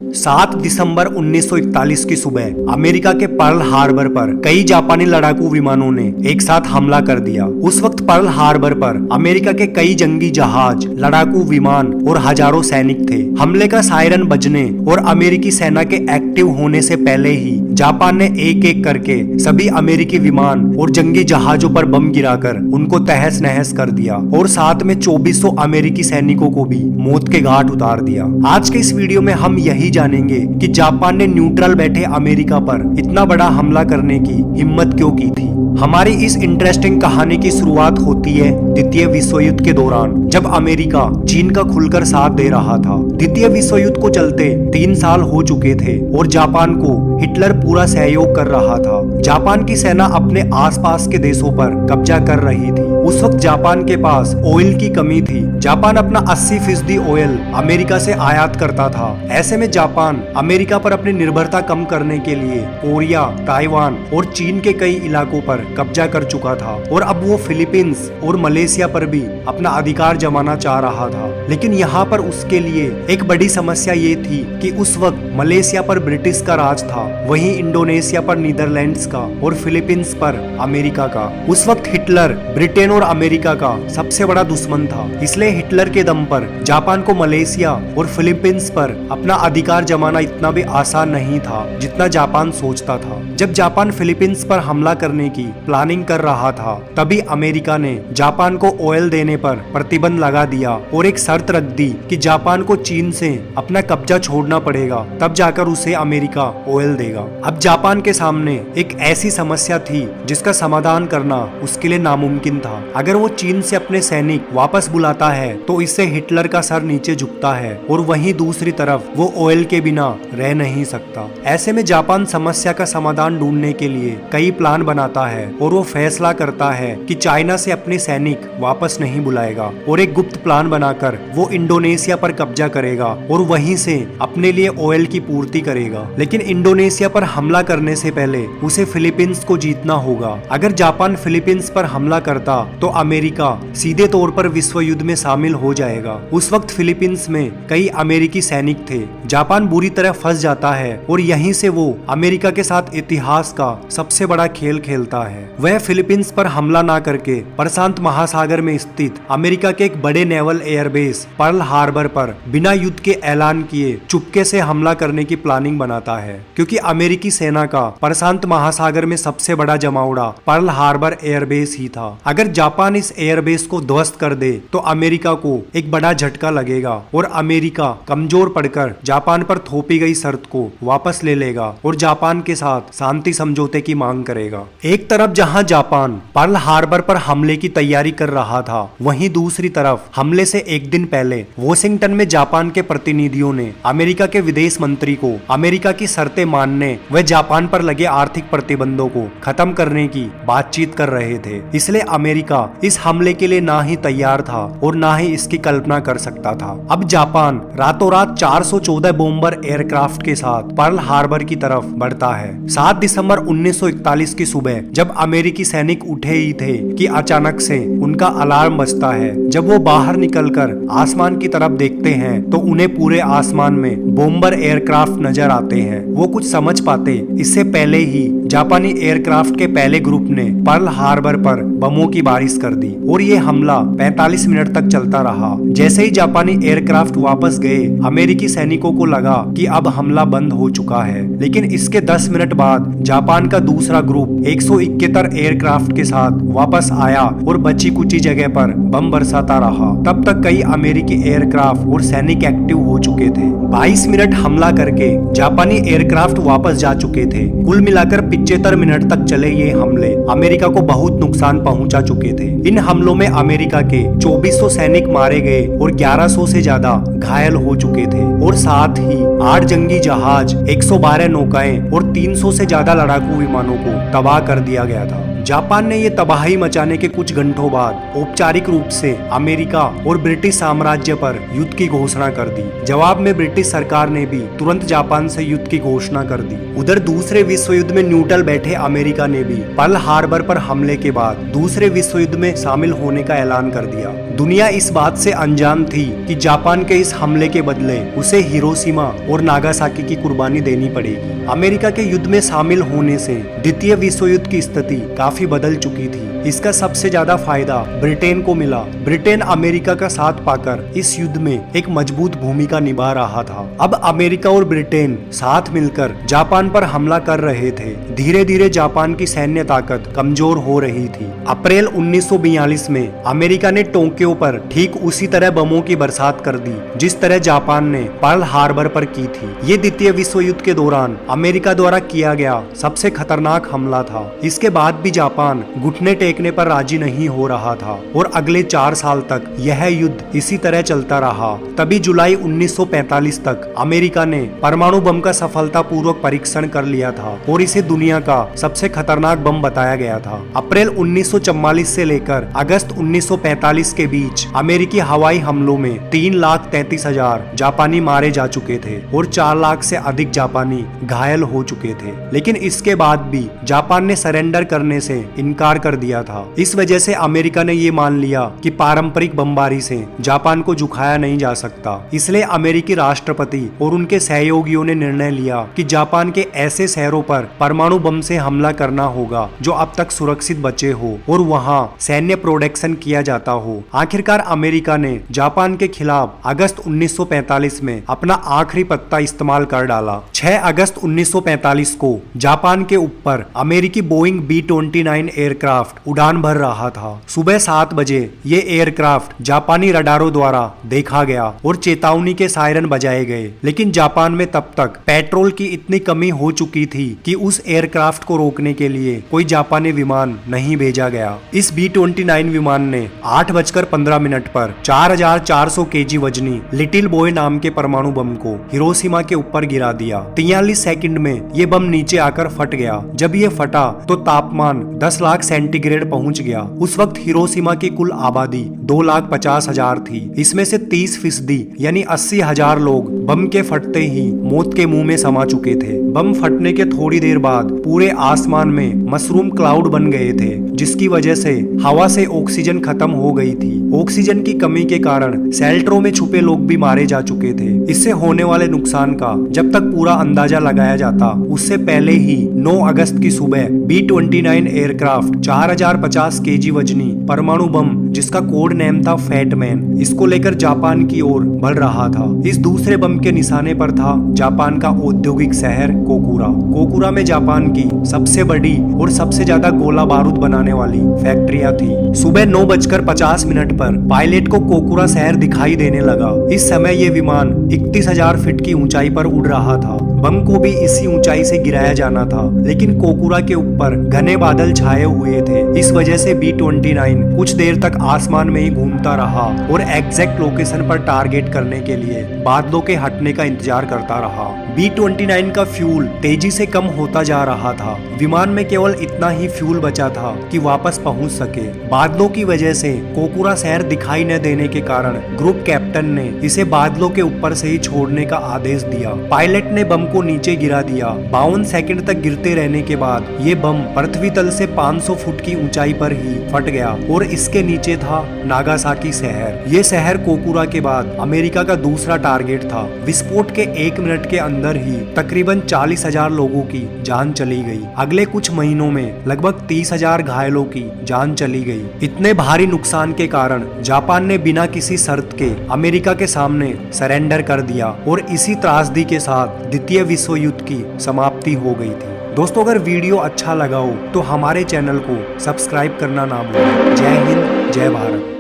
7 दिसंबर 1941 की सुबह अमेरिका के पर्ल हार्बर पर कई जापानी लड़ाकू विमानों ने एक साथ हमला कर दिया। उस वक्त पर्ल हार्बर पर अमेरिका के कई जंगी जहाज, लड़ाकू विमान और हजारों सैनिक थे। हमले का सायरन बजने और अमेरिकी सेना के एक्टिव होने से पहले ही जापान ने एक एक करके सभी अमेरिकी विमान और जंगी जहाजों पर बम गिराकर उनको तहस नहस कर दिया और साथ में 2400 अमेरिकी सैनिकों को भी मौत के घाट उतार दिया। आज के इस वीडियो में हम यही जानेंगे कि जापान ने न्यूट्रल बैठे अमेरिका पर इतना बड़ा हमला करने की हिम्मत क्यों की थी। हमारी इस इंटरेस्टिंग कहानी की शुरुआत होती है द्वितीय विश्व युद्ध के दौरान, जब अमेरिका चीन का खुलकर साथ दे रहा था। द्वितीय विश्व युद्ध को चलते 3 साल हो चुके थे और जापान को हिटलर पूरा सहयोग कर रहा था। जापान की सेना अपने आसपास के देशों पर कब्जा कर रही थी। उस वक्त जापान के पास ऑयल की कमी थी। जापान अपना 80% ऑयल अमेरिका से आयात करता था। ऐसे में जापान अमेरिका पर अपनी निर्भरता कम करने के लिए कोरिया, ताइवान और चीन के कई इलाकों पर कब्जा कर चुका था और अब वो फिलीपींस और मलेशिया पर भी अपना अधिकार जमाना चाह रहा था। लेकिन यहाँ पर उसके लिए एक बड़ी समस्या ये थी कि उस वक्त मलेशिया पर ब्रिटिश का राज था, वहीं इंडोनेशिया पर नीदरलैंड्स का और फिलीपींस पर अमेरिका का। उस वक्त हिटलर ब्रिटेन और अमेरिका का सबसे बड़ा दुश्मन था। इसलिए हिटलर के दम पर जापान को मलेशिया और फिलीपींस पर अपना अधिकार जमाना इतना भी आसान नहीं था जितना जापान सोचता था। जब जापान फिलीपींस पर हमला करने की प्लानिंग कर रहा था, तभी अमेरिका ने जापान को ऑयल देने पर प्रतिबंध लगा दिया और एक शर्त रख दी कि जापान को चीन से अपना कब्जा छोड़ना पड़ेगा, तब जाकर उसे अमेरिका ऑयल देगा। अब जापान के सामने एक ऐसी समस्या थी जिसका समाधान करना उसके लिए नामुमकिन था। अगर वो चीन से अपने सैनिक वापस बुलाता है तो इससे हिटलर का सर नीचे झुकता है और वहीं दूसरी तरफ वो ऑयल के बिना रह नहीं सकता। ऐसे में जापान समस्या का समाधान ढूंढने के लिए कई प्लान बनाता है और वो फैसला करता है कि चाइना से अपने सैनिक वापस नहीं बुलाएगा और एक गुप्त प्लान बनाकर वो इंडोनेशिया पर कब्जा करेगा और वहीं से अपने लिए ऑयल की पूर्ति करेगा। लेकिन इंडोनेशिया पर हमला करने से पहले उसे फिलीपींस को जीतना होगा। अगर जापान फिलीपींस पर हमला करता तो अमेरिका सीधे तौर पर विश्व युद्ध में शामिल हो जाएगा। उस वक्त फिलीपींस में कई अमेरिकी सैनिक थे। जापान बुरी तरह फंस जाता है और यहीं से वो अमेरिका के साथ इतिहास का सबसे बड़ा खेल खेलता है। वह फिलीपींस पर हमला ना करके प्रशांत महासागर में स्थित अमेरिका के एक बड़े नेवल एयरबेस पर्ल हार्बर पर बिना युद्ध के ऐलान किए चुपके से हमला करने की प्लानिंग बनाता है, क्योंकि अमेरिकी सेना का प्रशांत महासागर में सबसे बड़ा जमावड़ा पर्ल हार्बर एयरबेस ही था। अगर जापान इस एयरबेस को ध्वस्त कर दे तो अमेरिका को एक बड़ा झटका लगेगा और अमेरिका कमजोर पड़कर जापान पर थोपी गई शर्त को वापस ले लेगा और जापान के साथ शांति समझौते की मांग करेगा। एक तरफ जहां जापान पर्ल हार्बर पर हमले की तैयारी कर रहा था, वहीं दूसरी तरफ हमले से एक दिन पहले वॉशिंगटन में जापान के प्रतिनिधियों ने अमेरिका के विदेश मंत्री को अमेरिका की शर्तें मानने व जापान पर लगे आर्थिक प्रतिबंधों को खत्म करने की बातचीत कर रहे थे। इसलिए अमेरिका इस हमले के लिए ना ही तैयार था और ना ही इसकी कल्पना कर सकता था। अब जापान रातों रात 414 बॉम्बर एयरक्राफ्ट के साथ पर्ल हार्बर की तरफ बढ़ता है। 7 दिसंबर 1941 की सुबह जब अमेरिकी सैनिक उठे ही थे कि अचानक से उनका अलार्म बजता है। जब वो बाहर निकलकर आसमान की तरफ देखते हैं तो उन्हें पूरे आसमान में बॉम्बर एयरक्राफ्ट नजर आते हैं। वो कुछ समझ पाते इससे पहले ही जापानी एयरक्राफ्ट के पहले ग्रुप ने पर्ल हार्बर पर बमों की बारिश कर दी और ये हमला 45 मिनट तक चलता रहा। जैसे ही जापानी एयरक्राफ्ट वापस गए, अमेरिकी सैनिकों को लगा कि अब हमला बंद हो चुका है। लेकिन इसके 10 मिनट बाद जापान का दूसरा ग्रुप 171 एयरक्राफ्ट के साथ वापस आया और बची कुची जगह पर बम बरसाता रहा। तब तक कई अमेरिकी एयरक्राफ्ट और सैनिक एक्टिव हो चुके थे। 22 मिनट हमला करके जापानी एयरक्राफ्ट वापस जा चुके थे। कुल मिलाकर 75 मिनट तक चले ये हमले अमेरिका को बहुत नुकसान पहुंचा चुके थे। इन हमलों में अमेरिका के 2400 सैनिक मारे गए और 1100 से ज्यादा घायल हो चुके थे और साथ ही 8 जंगी जहाज, 112 नौकाएं और 300 से ज्यादा लड़ाकू विमानों को तबाह कर दिया गया था। जापान ने ये तबाही मचाने के कुछ घंटों बाद औपचारिक रूप से अमेरिका और ब्रिटिश साम्राज्य पर युद्ध की घोषणा कर दी। जवाब में ब्रिटिश सरकार ने भी तुरंत जापान से युद्ध की घोषणा कर दी। उधर दूसरे विश्व युद्ध में न्यूट्रल बैठे अमेरिका ने भी पर्ल हार्बर पर हमले के बाद दूसरे विश्व युद्ध में शामिल होने का ऐलान कर दिया। दुनिया इस बात से अनजान थी कि जापान के इस हमले के बदले उसे हिरोशिमा और नागासाकी की कुर्बानी देनी पड़ेगी। अमेरिका के युद्ध में शामिल होने से द्वितीय विश्व युद्ध की स्थिति काफी बदल चुकी थी। इसका सबसे ज्यादा फायदा ब्रिटेन को मिला। ब्रिटेन अमेरिका का साथ पाकर इस युद्ध में एक मजबूत भूमिका निभा रहा था। अब अमेरिका और ब्रिटेन साथ मिलकर जापान पर हमला कर रहे थे। धीरे धीरे जापान की सैन्य ताकत कमजोर हो रही थी। अप्रैल 1942 में अमेरिका ने टोक्यो पर ठीक उसी तरह बमों की बरसात कर दी जिस तरह जापान ने पर्ल हार्बर पर की थी। ये द्वितीय विश्व युद्ध के दौरान अमेरिका द्वारा किया गया सबसे खतरनाक हमला था। इसके बाद भी जापान घुटने टेकने पर राजी नहीं हो रहा था और अगले 4 साल तक यह युद्ध इसी तरह चलता रहा। तभी जुलाई 1945 तक अमेरिका ने परमाणु बम का सफलतापूर्वक परीक्षण कर लिया था और इसे दुनिया का सबसे खतरनाक बम बताया गया था। अप्रैल 1944 से लेकर अगस्त 1945 के बीच अमेरिकी हवाई हमलों में 3,33,000 जापानी मारे जा चुके थे और 4 लाख से अधिक जापानी घायल हो चुके थे। लेकिन इसके बाद भी जापान ने सरेंडर करने से इनकार कर दिया था। इस वजह से अमेरिका ने ये मान लिया कि पारंपरिक बमबारी से जापान को झुकाया नहीं जा सकता। इसलिए अमेरिकी राष्ट्रपति और उनके सहयोगियों ने निर्णय लिया कि जापान के ऐसे शहरों पर परमाणु बम से हमला करना होगा जो अब तक सुरक्षित बचे हो और वहां सैन्य प्रोडक्शन किया जाता हो। आखिरकार अमेरिका ने जापान के खिलाफ अगस्त 1945 में अपना आखिरी पत्ता इस्तेमाल कर डाला। 6 अगस्त 1945 को जापान के ऊपर अमेरिकी बोइंग B-29 एयरक्राफ्ट उड़ान भर रहा था। सुबह 7 बजे ये एयरक्राफ्ट जापानी रडारों द्वारा देखा गया और चेतावनी के सायरन बजाए गए। लेकिन जापान में तब तक पेट्रोल की इतनी कमी हो चुकी थी कि उस एयरक्राफ्ट को रोकने के लिए कोई जापानी विमान नहीं भेजा गया। इस B-29 विमान ने 8:15 पर 4,400 kg वजनी लिटिल बॉय नाम के परमाणु बम को हिरोशिमा के ऊपर गिरा दिया। 43 सेकंड में ये बम नीचे आकर फट गया। जब ये फटा तो तापमान 10 लाख सेंटीग्रेड पहुंच गया। उस वक्त हिरोशिमा की कुल आबादी 2,50,000 थी। इसमें से 30% यानी 80,000 लोग बम के फटते ही मौत के मुंह में समा चुके थे। बम फटने के थोड़ी देर बाद पूरे आसमान में मशरूम क्लाउड बन गए थे जिसकी वजह से हवा से ऑक्सीजन खत्म हो गई थी। ऑक्सीजन की कमी के कारण शेल्टरों में छुपे लोग भी मारे जा चुके थे। इससे होने वाले नुकसान का जब तक पूरा अंदाजा लगाया जाता उससे पहले ही 9 अगस्त की सुबह B-29 एयरक्राफ्ट 4,050 kg वजनी परमाणु बम जिसका कोड नेम था फैटमैन, इसको लेकर जापान की ओर बढ़ रहा था। इस दूसरे बम के निशाने पर था जापान का औद्योगिक शहर कोकुरा। कोकुरा में जापान की सबसे बड़ी और सबसे ज्यादा गोला बारूद बनाने वाली फैक्ट्रियां थी। सुबह 9:50 पर पायलट को कोकुरा शहर दिखाई देने लगा। इस समय ये विमान 31,000 फीट की ऊंचाई पर उड़ रहा था। बम को भी इसी ऊंचाई से गिराया जाना था, लेकिन कोकुरा के ऊपर घने बादल छाए हुए थे। इस वजह से B-29 कुछ देर तक आसमान में ही घूमता रहा और एग्जैक्ट लोकेशन पर टारगेट करने के लिए बादलों के हटने का इंतजार करता रहा। B-29 का फ्यूल तेजी से कम होता जा रहा था। विमान में केवल इतना ही फ्यूल बचा था कि वापस पहुंच सके। बादलों की वजह से कोकुरा शहर दिखाई न देने के कारण ग्रुप कैप्टन ने इसे बादलों के ऊपर से ही छोड़ने का आदेश दिया। पायलट ने बम को नीचे गिरा दिया। 52 सेकंड तक गिरते रहने के बाद ये बम पृथ्वी तल से 500 फुट की ऊंचाई पर ही फट गया और इसके नीचे था नागासाकी शहर। ये शहर कोकुरा के बाद अमेरिका का दूसरा टारगेट था। विस्फोट के 1 मिनट के अंदर ही तकरीबन 40,000 लोगों की जान चली गई। अगले कुछ महीनों में लगभग 30,000 घायलों की जान चली गई। इतने भारी नुकसान के कारण जापान ने बिना किसी शर्त के अमेरिका के सामने सरेंडर कर दिया और इसी त्रासदी के साथ द्वितीय विश्व युद्ध की समाप्ति हो गई थी। दोस्तों, अगर वीडियो अच्छा लगा हो तो हमारे चैनल को सब्सक्राइब करना ना भूलें। जय हिंद, जय भारत।